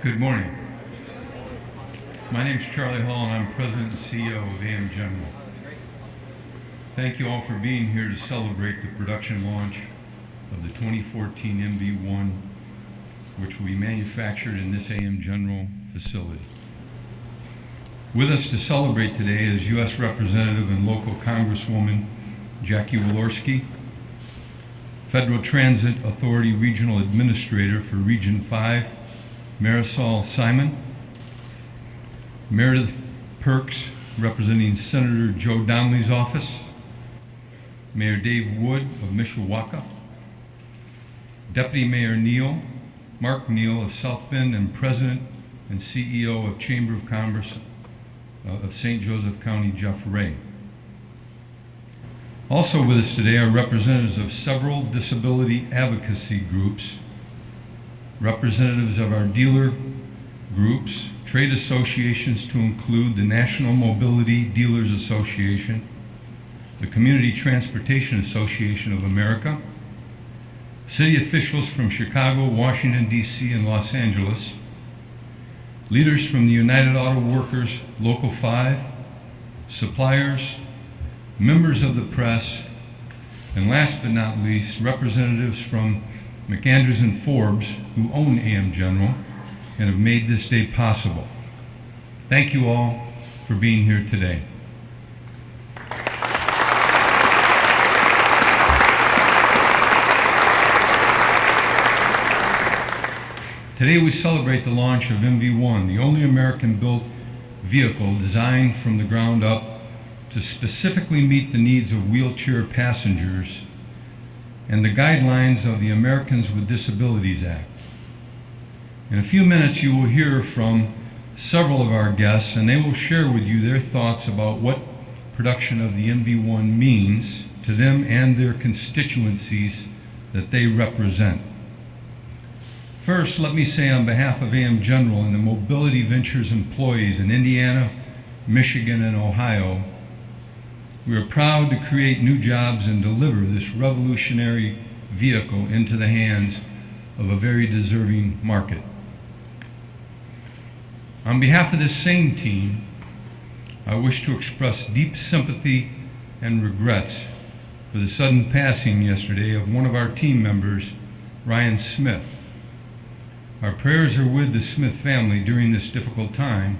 Good morning. My name is Charlie Hall, and I'm President and CEO of AM General. Thank you all for being here to celebrate the production launch of the 2014 MV-1, which will be manufactured in this AM General facility. With us to celebrate today is U.S. Representative and local Congresswoman Jackie Walorski, Federal Transit Authority Regional Administrator for Region 5, Marisol Simon, Meredith Perks, representing Senator Joe Donnelly's office, Mayor Dave Wood of Mishawaka, Deputy Mayor Mark Neal of South Bend, and President and CEO of Chamber of Commerce of St. Joseph County, Jeff Ray. Also with us today are representatives of several disability advocacy groups, representatives of our dealer groups, trade associations to include the National Mobility Dealers Association, the Community Transportation Association of America, city officials from Chicago, Washington, D.C., and Los Angeles, leaders from the United Auto Workers Local 5, suppliers, members of the press, and last but not least, representatives from McAndrews and Forbes, who own AM General and have made this day possible. Thank you all for being here today. Today we celebrate the launch of MV-1, the only American-built vehicle designed from the ground up to specifically meet the needs of wheelchair passengers and the guidelines of the Americans with Disabilities Act. In a few minutes, you will hear from several of our guests, and they will share with you their thoughts about what production of the MV-1 means to them and their constituencies that they represent. First, let me say on behalf of AM General and the Mobility Ventures employees in Indiana, Michigan, and Ohio, we are proud to create new jobs and deliver this revolutionary vehicle into the hands of a very deserving market. On behalf of this same team, I wish to express deep sympathy and regrets for the sudden passing yesterday of one of our team members, Ryan Smith. Our prayers are with the Smith family during this difficult time,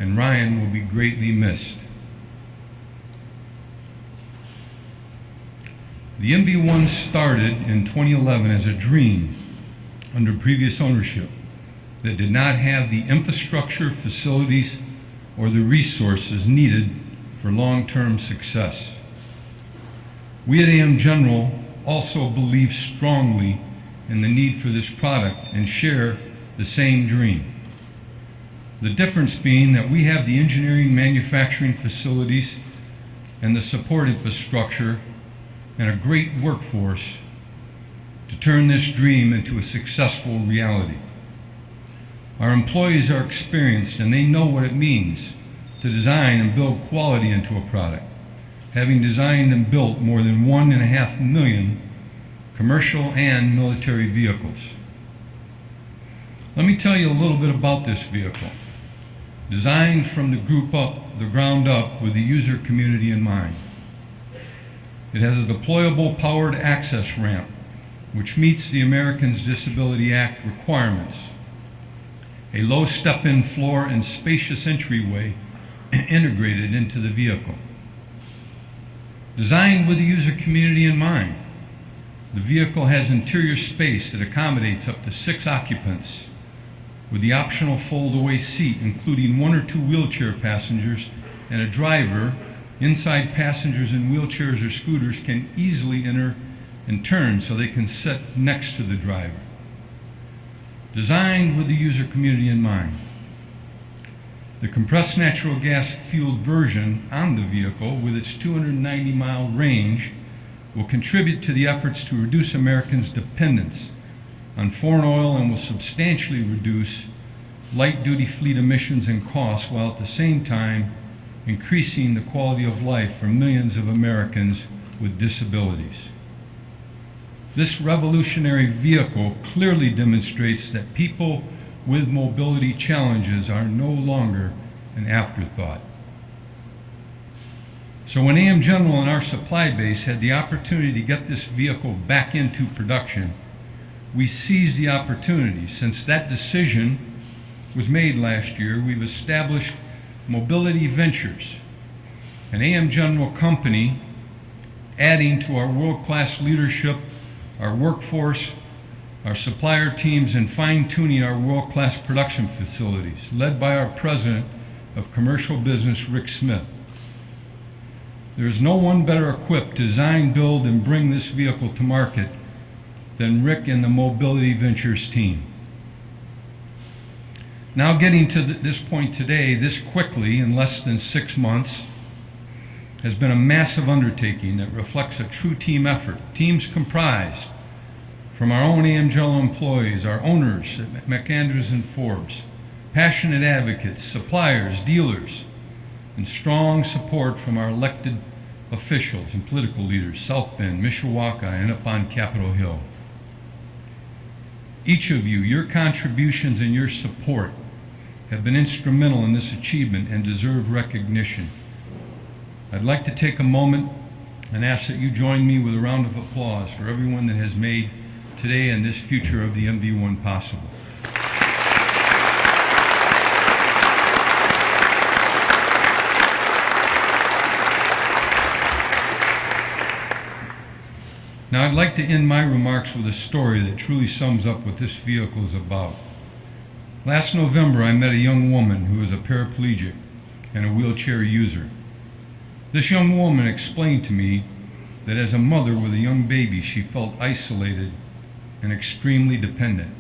and Ryan will be greatly missed. The MV-1 started in 2011 as a dream under previous ownership that did not have the infrastructure, facilities, or the resources needed for long-term success. We at AM General also believe strongly in the need for this product and share the same dream. The difference being that we have the engineering, manufacturing facilities, and the support infrastructure and a great workforce to turn this dream into a successful reality. Our employees are experienced and they know what it means to design and build quality into a product, having designed and built more than 1.5 million commercial and military vehicles. Let me tell you a little bit about this vehicle. Designed from the ground up with the user community in mind. It has a deployable powered access ramp, which meets the Americans with Disabilities Act requirements. A low step-in floor and spacious entryway integrated into the vehicle. Designed with the user community in mind, the vehicle has interior space that accommodates up to 6 occupants with the optional fold-away seat, including 1 or 2 wheelchair passengers and a driver. Inside, passengers in wheelchairs or scooters can easily enter and turn so they can sit next to the driver. Designed with the user community in mind. The compressed natural gas fueled version on the vehicle with its 290-mile range will contribute to the efforts to reduce Americans' dependence on foreign oil and will substantially reduce light-duty fleet emissions and costs, while at the same time increasing the quality of life for millions of Americans with disabilities. This revolutionary vehicle clearly demonstrates that people with mobility challenges are no longer an afterthought. So when AM General and our supply base had the opportunity to get this vehicle back into production, we seized the opportunity. Since that decision was made last year, we've established Mobility Ventures, an AM General company adding to our world-class leadership, our workforce, our supplier teams, and fine-tuning our world-class production facilities, led by our President of Commercial Business, Rick Smith. There is no one better equipped to design, build, and bring this vehicle to market than Rick and the Mobility Ventures team. Now getting to this point today, this quickly, in less than 6 months, has been a massive undertaking that reflects a true team effort. Teams comprised from our own AM General employees, our owners at McAndrews and Forbes, passionate advocates, suppliers, dealers, and strong support from our elected officials and political leaders, South Bend, Mishawaka, and up on Capitol Hill. Each of you, your contributions and your support have been instrumental in this achievement and deserve recognition. I'd like to take a moment and ask that you join me with a round of applause for everyone that has made today and this future of the MV-1 possible. Now, I'd like to end my remarks with a story that truly sums up what this vehicle is about. Last November, I met a young woman who is a paraplegic and a wheelchair user. This young woman explained to me that as a mother with a young baby, she felt isolated and extremely dependent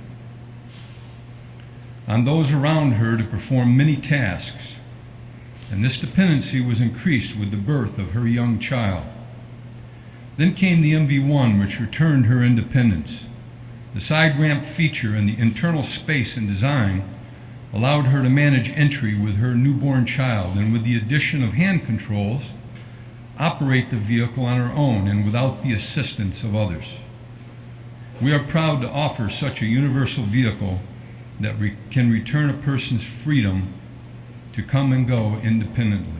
on those around her to perform many tasks, and this dependency was increased with the birth of her young child. Then came the MV-1, which returned her independence. The side ramp feature and the internal space and design allowed her to manage entry with her newborn child, and with the addition of hand controls, operate the vehicle on her own and without the assistance of others. We are proud to offer such a universal vehicle that can return a person's freedom to come and go independently.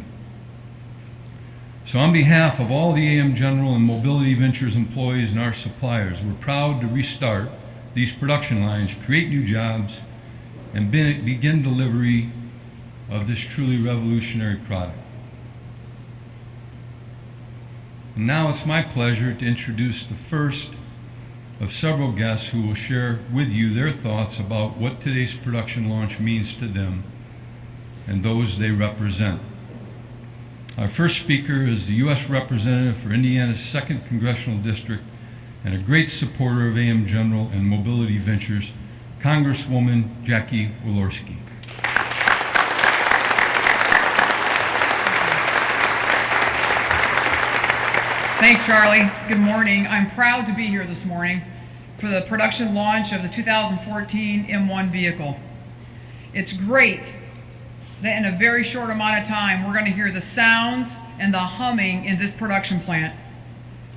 So on behalf of all the AM General and Mobility Ventures employees and our suppliers, we're proud to restart these production lines, create new jobs, and begin delivery of this truly revolutionary product. And now it's my pleasure to introduce the first of several guests who will share with you their thoughts about what today's production launch means to them and those they represent. Our first speaker is the U.S. Representative for Indiana's 2nd Congressional District and a great supporter of AM General and Mobility Ventures, Congresswoman Jackie Walorski. Thanks, Charlie. Good morning. I'm proud to be here this morning for the production launch of the 2014 M1 vehicle. It's great that in a very short amount of time, we're going to hear the sounds and the humming in this production plant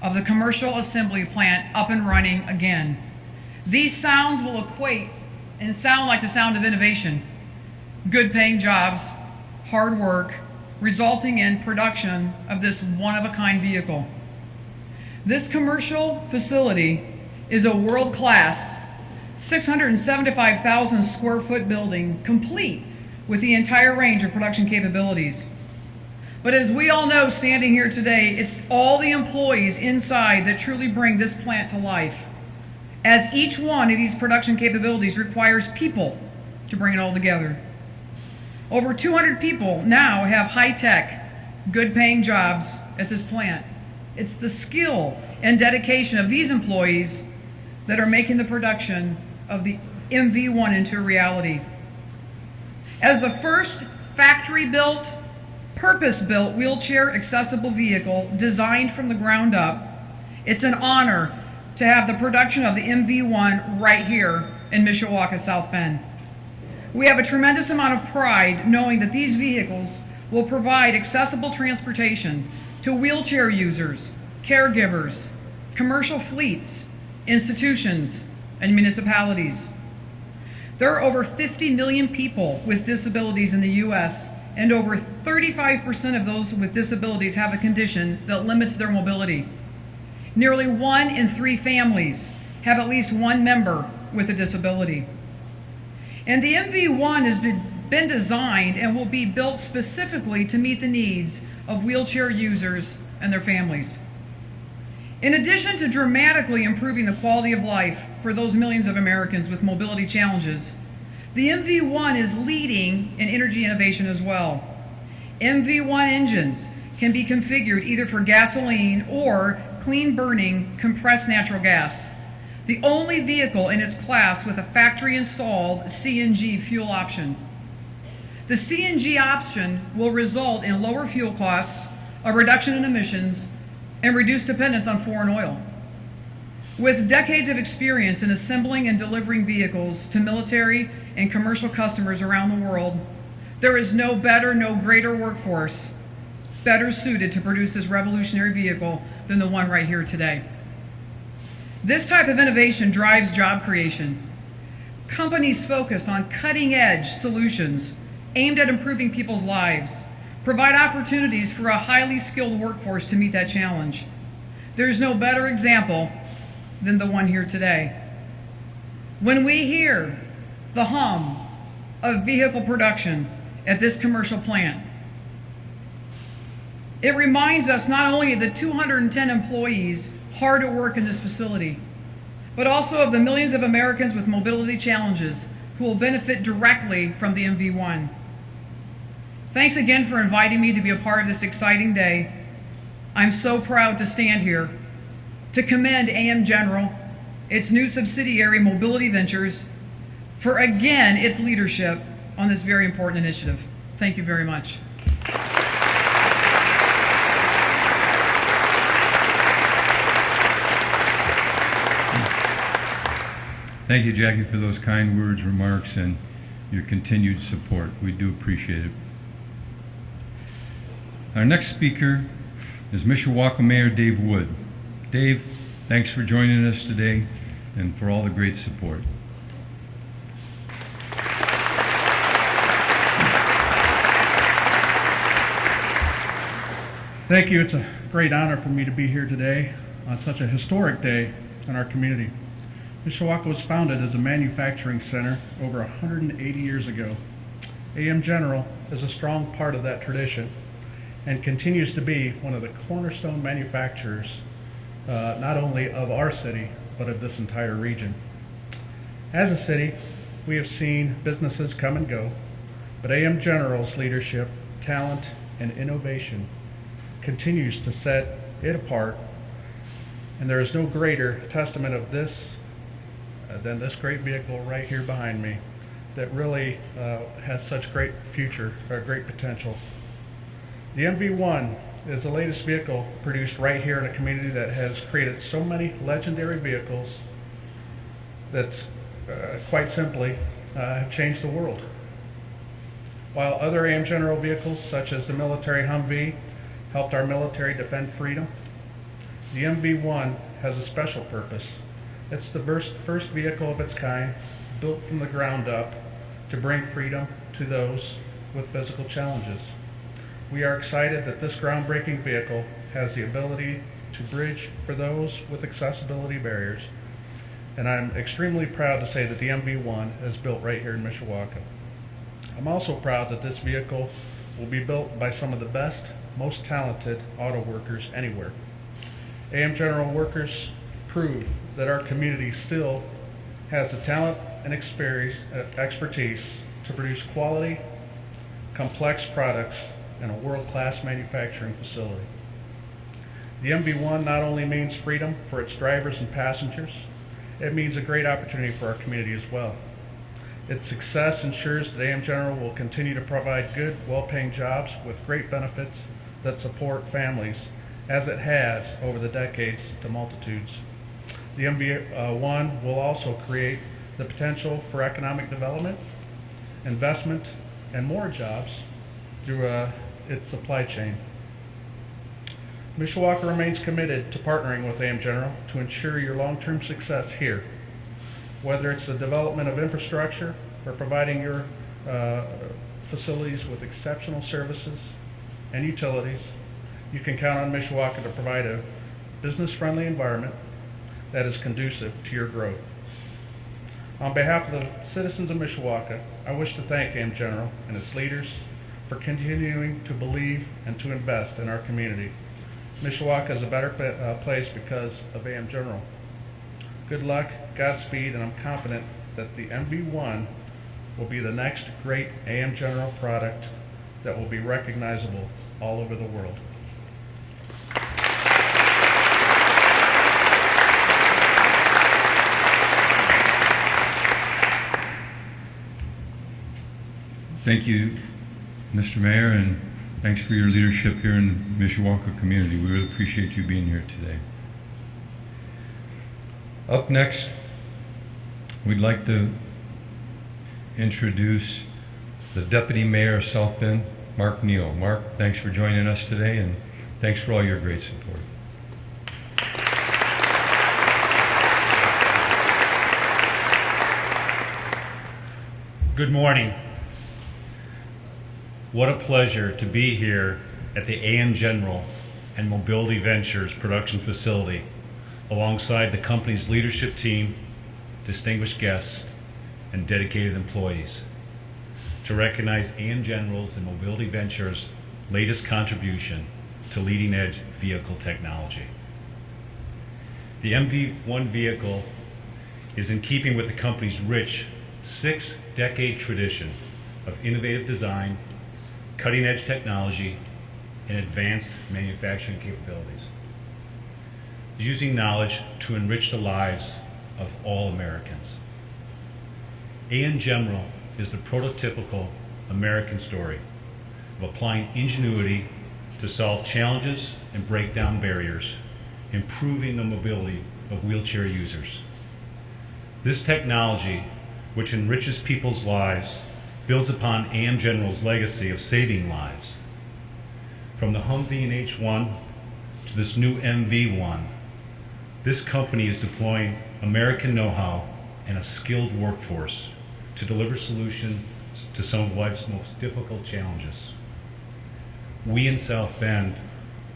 of the commercial assembly plant up and running again. These sounds will equate and sound like the sound of innovation, good paying jobs, hard work, resulting in production of this one-of-a-kind vehicle. This commercial facility is a world-class 675,000 square foot building, complete with the entire range of production capabilities. But as we all know standing here today, it's all the employees inside that truly bring this plant to life, as each one of these production capabilities requires people to bring it all together. Over 200 people now have high-tech, good-paying jobs at this plant. It's the skill and dedication of these employees that are making the production of the MV-1 into a reality. As the first factory-built, purpose-built wheelchair accessible vehicle designed from the ground up, it's an honor to have the production of the MV-1 right here in Mishawaka, South Bend. We have a tremendous amount of pride knowing that these vehicles will provide accessible transportation to wheelchair users, caregivers, commercial fleets, institutions, and municipalities. There are over 50 million people with disabilities in the U.S., and over 35% of those with disabilities have a condition that limits their mobility. Nearly 1 in 3 families have at least one member with a disability. And the MV-1 has been designed and will be built specifically to meet the needs of wheelchair users and their families. In addition to dramatically improving the quality of life for those millions of Americans with mobility challenges, the MV-1 is leading in energy innovation as well. MV-1 engines can be configured either for gasoline or clean-burning compressed natural gas, the only vehicle in its class with a factory-installed CNG fuel option. The CNG option will result in lower fuel costs, a reduction in emissions, and reduced dependence on foreign oil. With decades of experience in assembling and delivering vehicles to military and commercial customers around the world, there is no better, no greater workforce better suited to produce this revolutionary vehicle than the one right here today. This type of innovation drives job creation. Companies focused on cutting-edge solutions aimed at improving people's lives provide opportunities for a highly skilled workforce to meet that challenge. There's no better example than the one here today. When we hear the hum of vehicle production at this commercial plant, it reminds us not only of the 210 employees hard at work in this facility, but also of the millions of Americans with mobility challenges who will benefit directly from the MV-1. Thanks again for inviting me to be a part of this exciting day. I'm so proud to stand here to commend AM General, its new subsidiary Mobility Ventures, for again its leadership on this very important initiative. Thank you very much. Thank you, Jackie, for those kind words, remarks, and your continued support. We do appreciate it. Our next speaker is Mishawaka Mayor Dave Wood. Dave, thanks for joining us today and for all the great support. Thank you. It's a great honor for me to be here today on such a historic day in our community. Mishawaka was founded as a manufacturing center over 180 years ago. AM General is a strong part of that tradition and continues to be one of the cornerstone manufacturers, not only of our city, but of this entire region. As a city, we have seen businesses come and go, but AM General's leadership, talent, and innovation continues to set it apart, and there is no greater testament of this than this great vehicle right here behind me that really has such great future, or great potential. The MV-1 is the latest vehicle produced right here in a community that has created so many legendary vehicles that's quite simply have changed the world. While other AM General vehicles, such as the military Humvee, helped our military defend freedom, the MV-1 has a special purpose. It's the first vehicle of its kind, built from the ground up to bring freedom to those with physical challenges. We are excited that this groundbreaking vehicle has the ability to bridge for those with accessibility barriers, and I'm extremely proud to say that the MV-1 is built right here in Mishawaka. I'm also proud that this vehicle will be built by some of the best, most talented auto workers anywhere. AM General workers prove that our community still has the talent and expertise to produce quality, complex products in a world-class manufacturing facility. The MV-1 not only means freedom for its drivers and passengers, it means a great opportunity for our community as well. Its success ensures that AM General will continue to provide good, well-paying jobs with great benefits that support families, as it has over the decades to multitudes. The MV-1 will also create the potential for economic development, investment, and more jobs through its supply chain. Mishawaka remains committed to partnering with AM General to ensure your long-term success here, whether it's the development of infrastructure for providing your facilities with exceptional services and utilities. You can count on Mishawaka to provide a business-friendly environment that is conducive to your growth. On behalf of the citizens of Mishawaka, I wish to thank AM General and its leaders for continuing to believe and to invest in our community. Mishawaka is a better place because of AM General. Good luck, Godspeed, and I'm confident that the MV-1 will be the next great AM General product that will be recognizable all over the world. Thank you, Mr. Mayor, and thanks for your leadership here in the Mishawaka community. We really appreciate you being here today. Up next, we'd like to introduce the Deputy Mayor of South Bend, Mark Neal. Mark, thanks for joining us today, and thanks for all your great support. Good morning. What a pleasure to be here at the AM General and Mobility Ventures production facility alongside the company's leadership team, distinguished guests, and dedicated employees to recognize AM General's and Mobility Ventures' latest contribution to leading-edge vehicle technology. The MV-1 vehicle is in keeping with the company's rich 6-decade tradition of innovative design, cutting-edge technology, and advanced manufacturing capabilities, using knowledge to enrich the lives of all Americans. AM General is the prototypical American story of applying ingenuity to solve challenges and break down barriers, improving the mobility of wheelchair users. This technology, which enriches people's lives, builds upon AM General's legacy of saving lives. From the Humvee and H1 to this new MV-1, this company is deploying American know-how and a skilled workforce to deliver solutions to some of life's most difficult challenges. We in South Bend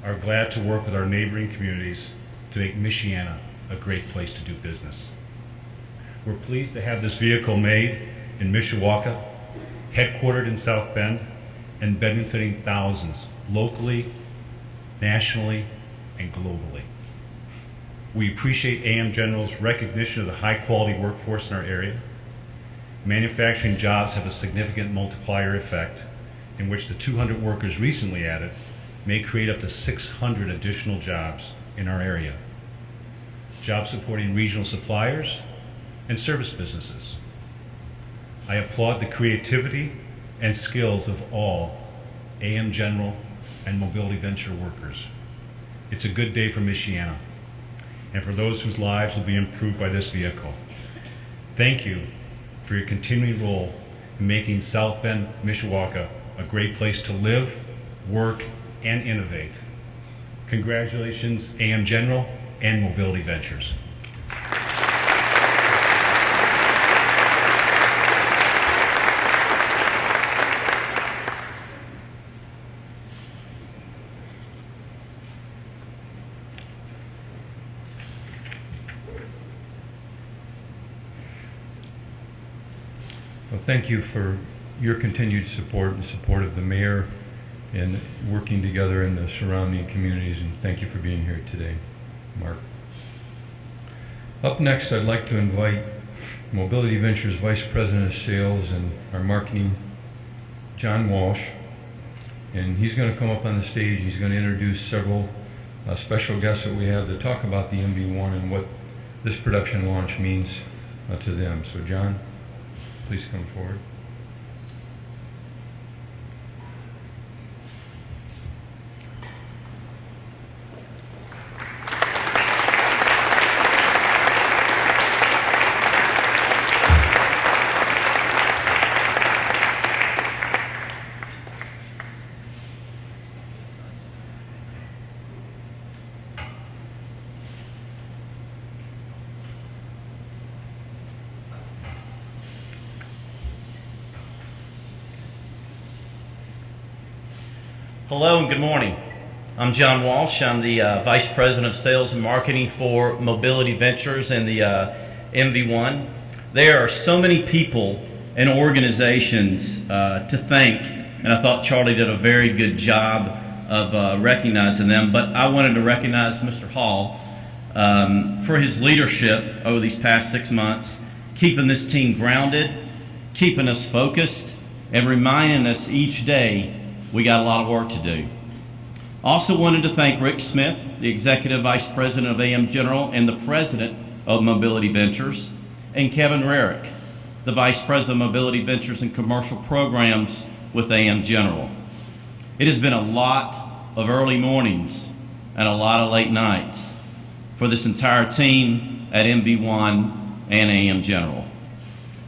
are glad to work with our neighboring communities to make Michiana a great place to do business. We're pleased to have this vehicle made in Mishawaka, headquartered in South Bend, and benefiting thousands locally, nationally, and globally. We appreciate AM General's recognition of the high-quality workforce in our area. Manufacturing jobs have a significant multiplier effect in which the 200 workers recently added may create up to 600 additional jobs in our area. Jobs supporting regional suppliers and service businesses. I applaud the creativity and skills of all AM General and Mobility Venture workers. It's a good day for Michiana and for those whose lives will be improved by this vehicle. Thank you for your continuing role in making South Bend, Mishawaka a great place to live, work, and innovate. Congratulations, AM General and Mobility Ventures. Well, thank you for your continued support and support of the mayor and working together in the surrounding communities, and thank you for being here today, Mark. Up next, I'd like to invite Mobility Ventures Vice President of Sales and our marketing, John Walsh, and he's going to come up on the stage. He's going to introduce several special guests that we have to talk about the MV-1 and what this production launch means to them. So John, please come forward. Hello and good morning. I'm John Walsh. I'm the Vice President of Sales and Marketing for Mobility Ventures and the MV-1. There are so many people and organizations to thank, and I thought Charlie did a very good job of recognizing them, but I wanted to recognize Mr. Hall for his leadership over these past 6 months, keeping this team grounded, keeping us focused, and reminding us each day we got a lot of work to do. Also wanted to thank Rick Smith, the Executive Vice President of AM General and the President of Mobility Ventures, and Kevin Rarick, the Vice President of Mobility Ventures and Commercial Programs with AM General. It has been a lot of early mornings and a lot of late nights for this entire team at MV-1 and AM General.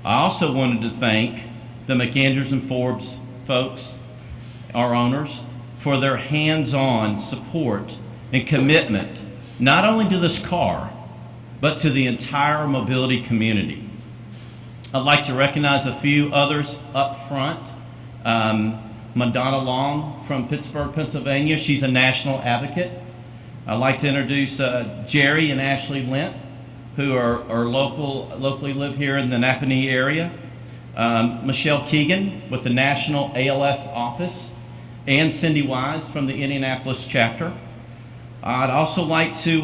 I also wanted to thank the McAndrews and Forbes folks, our owners, for their hands-on support and commitment, not only to this car, but to the entire mobility community. I'd like to recognize a few others up front. Madonna Long from Pittsburgh, Pennsylvania. She's a national advocate. I'd like to introduce Jerry and Ashley Lent, who are locally live here in the Napanee area. Michelle Keegan with the National ALS Office, and Cindy Wise from the Indianapolis chapter. I'd also like to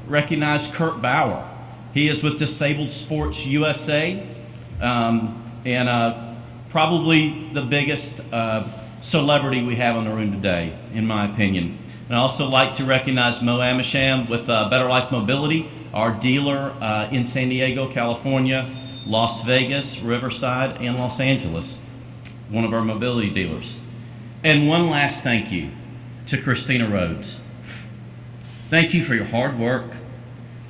recognize Kurt Bauer. He is with Disabled Sports USA, and probably the biggest celebrity we have in the room today, in my opinion. And I'd also like to recognize Mo Amisham with Better Life Mobility, our dealer in San Diego, California, Las Vegas, Riverside, and Los Angeles, one of our mobility dealers. And one last thank you to Christina Rhodes. Thank you for your hard work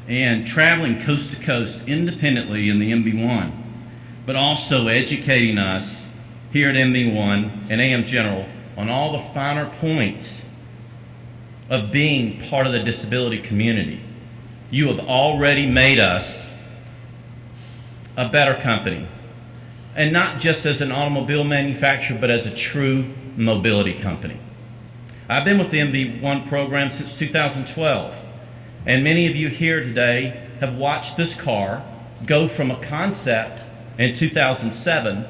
and traveling coast to coast independently in the MV-1, but also educating us here at MV-1 and AM General on all the finer points of being part of the disability community. You have already made us a better company, and not just as an automobile manufacturer, but as a true mobility company. I've been with the MV-1 program since 2012, and many of you here today have watched this car go from a concept in 2007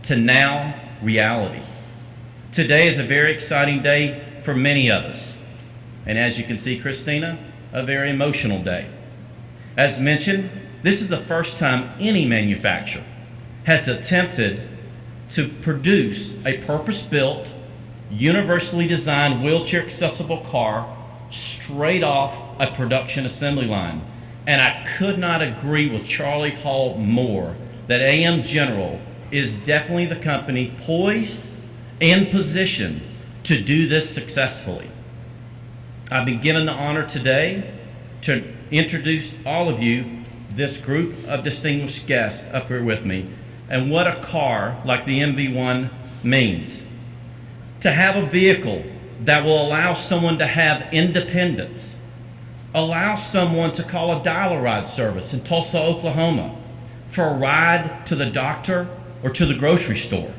to now reality. Today is a very exciting day for many of us, and as you can see, Christina, a very emotional day. As mentioned, this is the first time any manufacturer has attempted to produce a purpose-built, universally designed wheelchair-accessible car straight off a production assembly line. And I could not agree with Charlie Hall more that AM General is definitely the company poised and positioned to do this successfully. I've been given the honor today to introduce all of you this group of distinguished guests up here with me, and what a car like the MV-1 means. To have a vehicle that will allow someone to have independence, allow someone to call a dial-a-ride service in Tulsa, Oklahoma for a ride to the doctor or to the grocery store,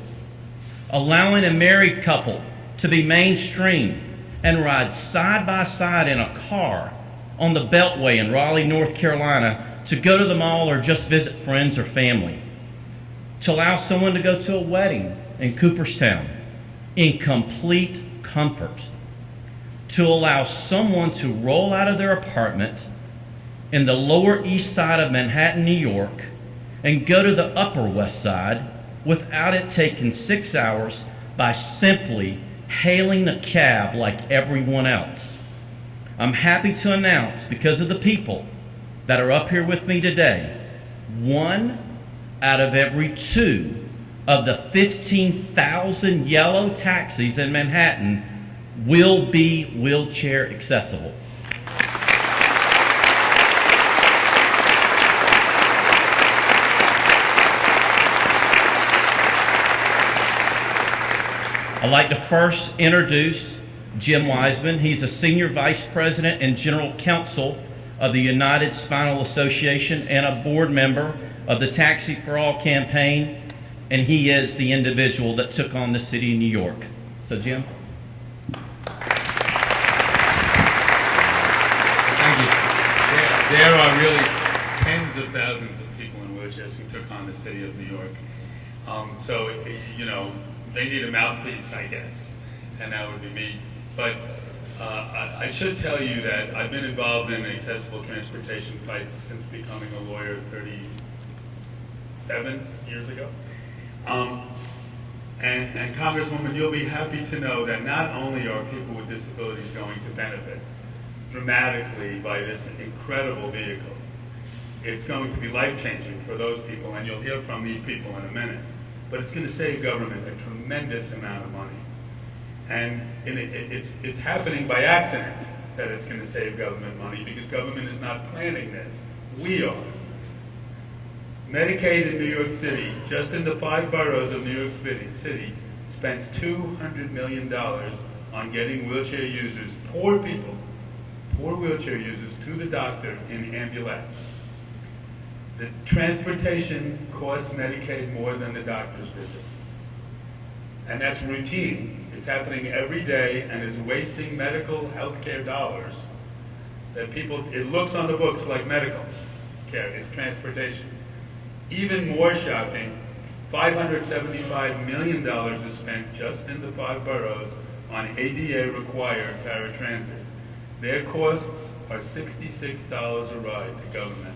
allowing a married couple to be mainstream and ride side by side in a car on the Beltway in Raleigh, North Carolina, to go to the mall or just visit friends or family, to allow someone to go to a wedding in Cooperstown in complete comfort, to allow someone to roll out of their apartment in the Lower East Side of Manhattan, New York, and go to the Upper West Side without it taking 6 hours by simply hailing a cab like everyone else. I'm happy to announce, because of the people that are up here with me today, 1 out of every 2 of the 15,000 yellow taxis in Manhattan will be wheelchair accessible. I'd like to first introduce Jim Wiseman. He's a Senior Vice President and General Counsel of the United Spinal Association and a board member of the Taxi for All campaign, and he is the individual that took on the city of New York. So, Jim. there are really tens of thousands of people in wheelchairs who took on the city of New York. So, you know, they need a mouthpiece, I guess, and that would be me. But I should tell you that I've been involved in accessible transportation fights since becoming a lawyer 37 years ago. And Congresswoman, you'll be happy to know that not only are people with disabilities going to benefit dramatically by this incredible vehicle, it's going to be life-changing for those people, and you'll hear from these people in a minute, but it's going to save government a tremendous amount of money. And it's happening by accident that it's going to save government money, because government is not planning this. We are. Medicaid in New York City, just in the 5 boroughs of New York City, spends $200 million on getting wheelchair users, poor people, poor wheelchair users, to the doctor in ambulance. The transportation costs Medicaid more than the doctor's visit. And that's routine. It's happening every day, and it's wasting medical health care dollars that people, it looks on the books like medical care, it's transportation. Even more shocking, $575 million is spent just in the 5 boroughs on ADA-required paratransit. Their costs are $66 a ride to government.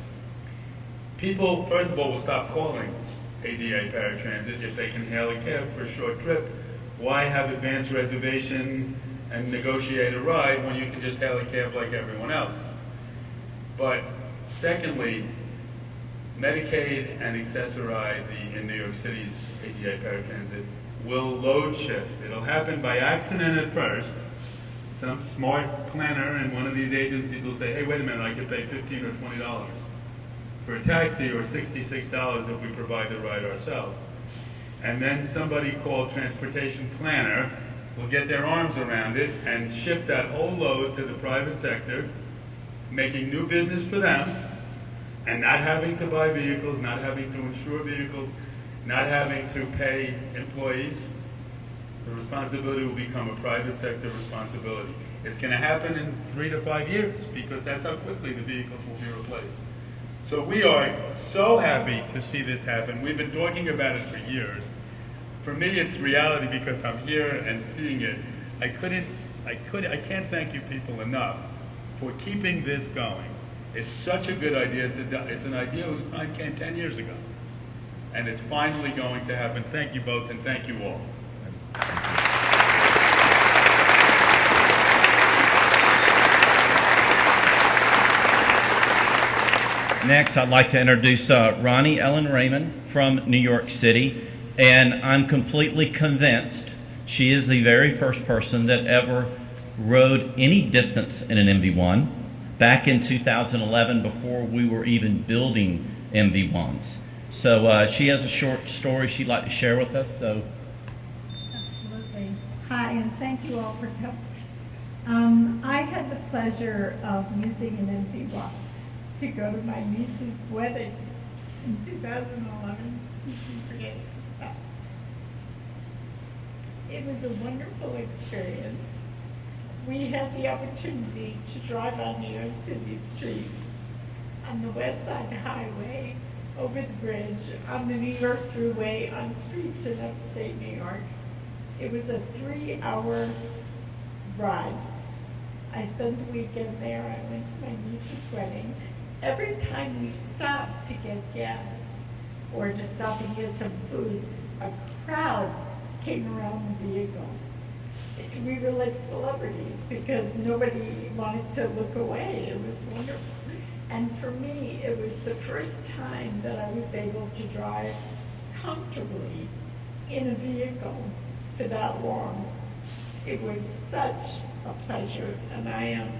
People, first of all, will stop calling ADA paratransit if they can hail a cab for a short trip. Why have advanced reservation and negotiate a ride when you can just hail a cab like everyone else? But secondly, Medicaid and Access-a-Ride in New York City's ADA paratransit will load shift. It'll happen by accident at first. Some smart planner in one of these agencies will say, hey, wait a minute, I could pay $15 or $20 for a taxi, or $66 if we provide the ride ourselves. And then somebody called transportation planner will get their arms around it and shift that whole load to the private sector, making new business for them, and not having to buy vehicles, not having to insure vehicles, not having to pay employees. The responsibility will become a private sector responsibility. It's going to happen in 3 to 5 years, because that's how quickly the vehicles will be replaced. So we are so happy to see this happen. We've been talking about it for years. For me, it's reality because I'm here and seeing it. I can't thank you people enough for keeping this going. It's such a good idea. It's an idea whose time came 10 years ago. And it's finally going to happen. Thank you both, and thank you all. Next, I'd like to introduce Ronnie Ellen Raymond from New York City, and I'm completely convinced she is the very first person that ever rode any distance in an MV-1 back in 2011, before we were even building MV-1s. So she has a short story she'd like to share with us. So, Absolutely. Hi, and thank you all for coming. I had the pleasure of using an MV-1 to go to my niece's wedding in 2011. Excuse me for getting upset. It was a wonderful experience. We had the opportunity to drive on New York City streets, on the West Side Highway, over the bridge, on the New York Thruway, on streets in upstate New York. It was a 3-hour ride. I spent the weekend there. I went to my niece's wedding. Every time we stopped to get gas or to stop and get some food, a crowd came around the vehicle. We were like celebrities because nobody wanted to look away. It was wonderful. And for me, it was the first time that I was able to drive comfortably in a vehicle for that long. It was such a pleasure, and I am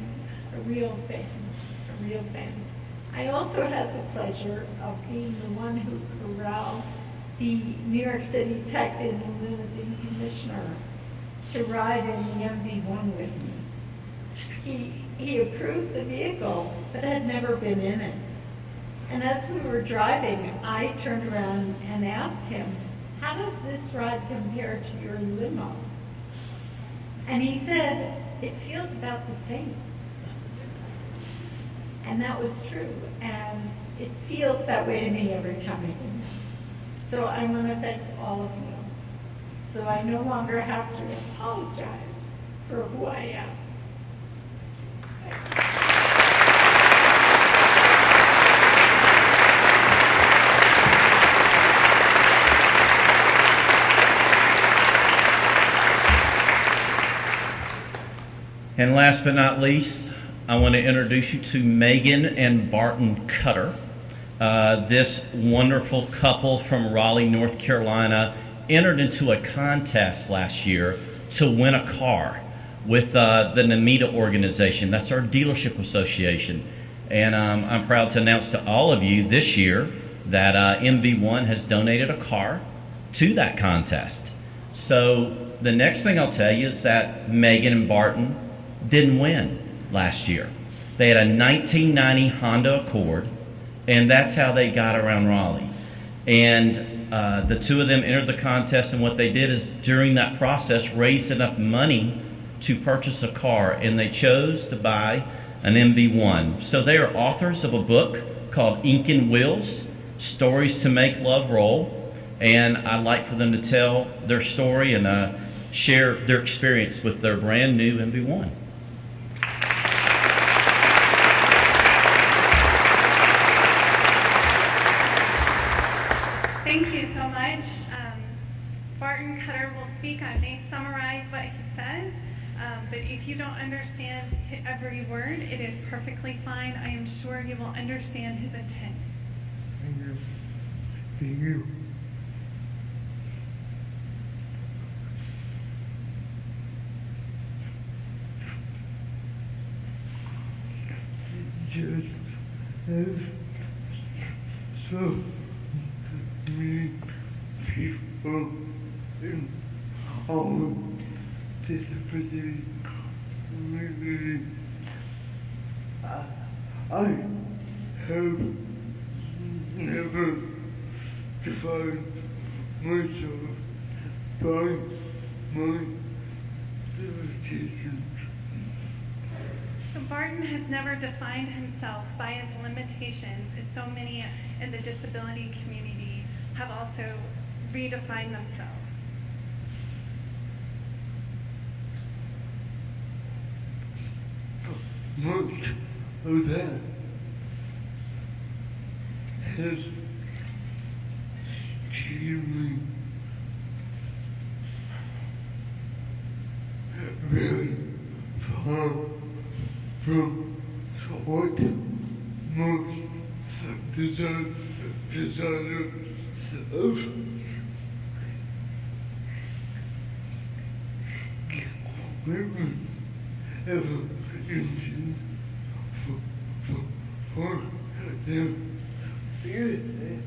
a real fan. I also had the pleasure of being the one who corralled the New York City Taxi and Limousine Commissioner to ride in the MV-1 with me. He approved the vehicle, but had never been in it. And as we were driving, I turned around and asked him, how does this ride compare to your limo? And he said, it feels about the same. And that was true, and it feels that way to me every time I do that. So I want to thank all of you. So I no longer have to apologize for who I am. And last but not least, I want to introduce you to Megan and Barton Cutter. This wonderful couple from Raleigh, North Carolina, entered into a contest last year to win a car with the NAMITA organization. That's our dealership association. And I'm proud to announce to all of you this year that MV-1 has donated a car to that contest. So the next thing I'll tell you is that Megan and Barton didn't win last year. They had a 1990 Honda Accord, and that's how they got around Raleigh. And the two of them entered the contest, and what they did is during that process raised enough money to purchase a car, and they chose to buy an MV-1. So they are authors of a book called Ink and Wheels, Stories to Make Love Roll, and I'd like for them to tell their story and share their experience with their brand new MV-1. Thank you so much. Barton Cutter will speak. I may summarize what he says, but if you don't understand every word, it is perfectly fine. I am sure you will understand his intent. Thank you. Thank you. Just as so many people in our disability community, I have never defined myself by my limitations. So Barton has never defined himself by his limitations, as so many in the disability community have also redefined themselves. Much of that has extremely very far from what most designers of women ever intended for them using.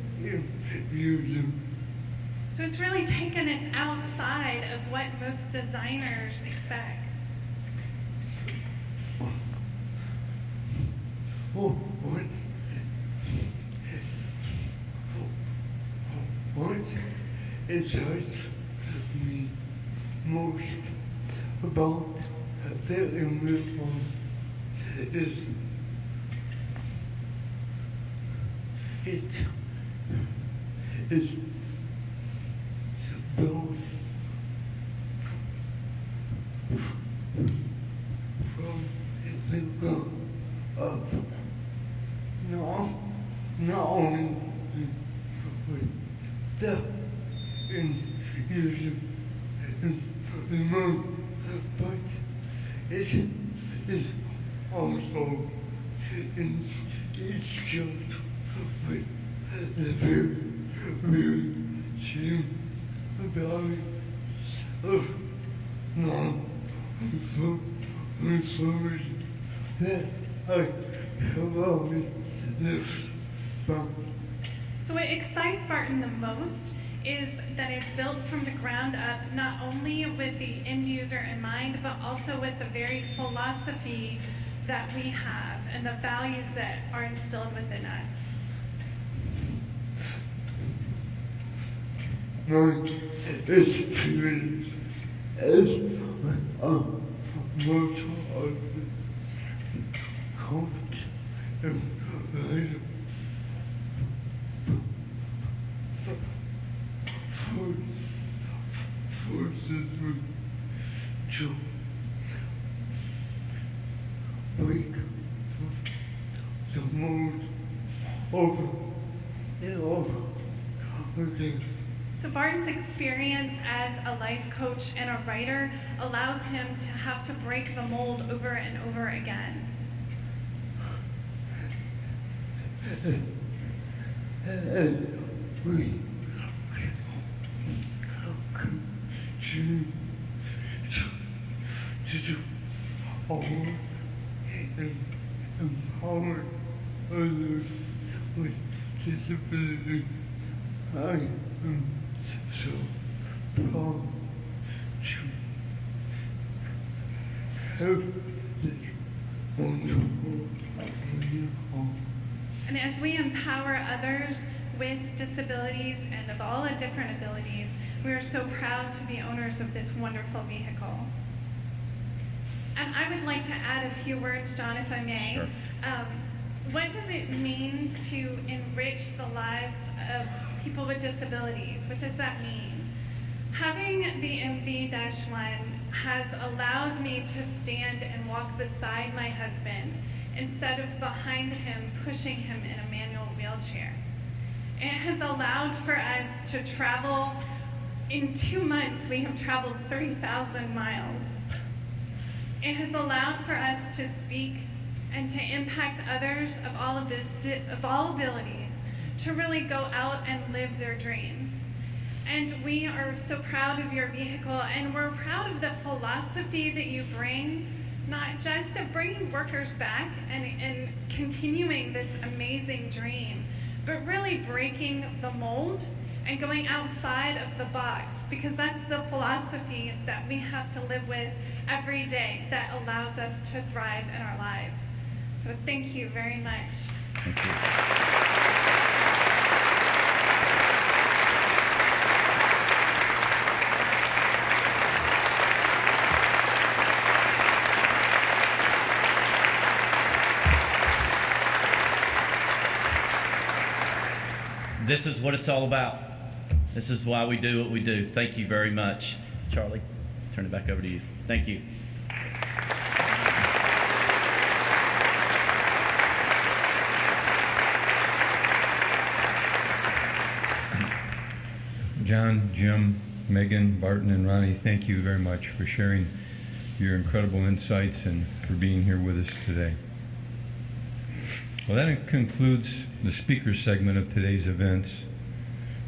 So it's really taken us outside of what most designers expect. What excites me most about the MV-1 is it is built from the ground up. Not only with the infusion in the mind, but it is also instilled with the very same values of non-conformity that I have always lived by. So what excites Barton the most is that it's built from the ground up, not only with the end user in mind, but also with the very philosophy that we have and the values that are instilled within us. My experience as a motor coach and forces with to break the mold over and over again. So Barton's experience as a life coach and a writer allows him to have to break the mold over and over again. And we continue to do our work and empower others with disability. I am so proud to have this wonderful. And as we empower others with disabilities and of all different abilities, we are so proud to be owners of this wonderful vehicle. And I would like to add a few words, John, if I may. Sure. What does it mean to enrich the lives of people with disabilities? What does that mean? Having the MV-1 has allowed me to stand and walk beside my husband instead of behind him, pushing him in a manual wheelchair. It has allowed for us to travel. In 2 months, we have traveled 30,000 miles. It has allowed for us to speak and to impact others of all abilities to really go out and live their dreams. And we are so proud of your vehicle, and we're proud of the philosophy that you bring, not just of bringing workers back and continuing this amazing dream, but really breaking the mold and going outside of the box, because that's the philosophy that we have to live with every day that allows us to thrive in our lives. So thank you very much. Thank you. This is what it's all about. This is why we do what we do. Thank you very much. Charlie, turn it back over to you. Thank you. John, Jim, Megan, Barton, and Ronnie, thank you very much for sharing your incredible insights and for being here with us today. Well, that concludes the speaker segment of today's events,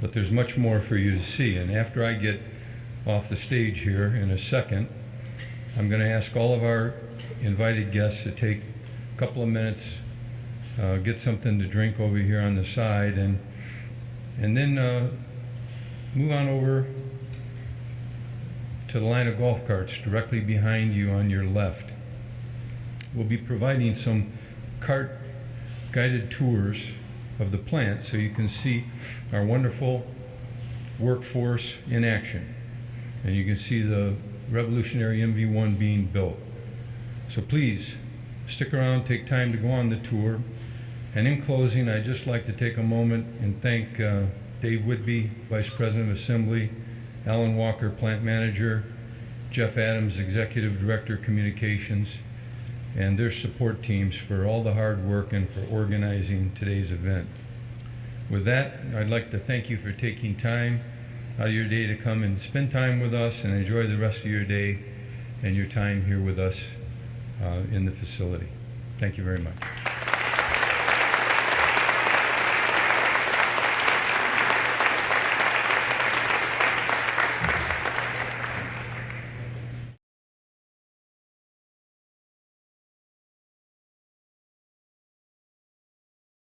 but there's much more for you to see. And after I get off the stage here in a second, I'm going to ask all of our invited guests to take a couple of minutes, get something to drink over here on the side, and then move on over to the line of golf carts directly behind you on your left. We'll be providing some cart guided tours of the plant so you can see our wonderful workforce in action. And you can see the revolutionary MV-1 being built. So please, stick around, take time to go on the tour. And in closing, I'd just like to take a moment and thank Dave Whitby, Vice President of Assembly, Alan Walker, Plant Manager, Jeff Adams, Executive Director, Communications, and their support teams for all the hard work and for organizing today's event. With that, I'd like to thank you for taking time out of your day to come and spend time with us and enjoy the rest of your day and your time here with us in the facility. Thank you very much.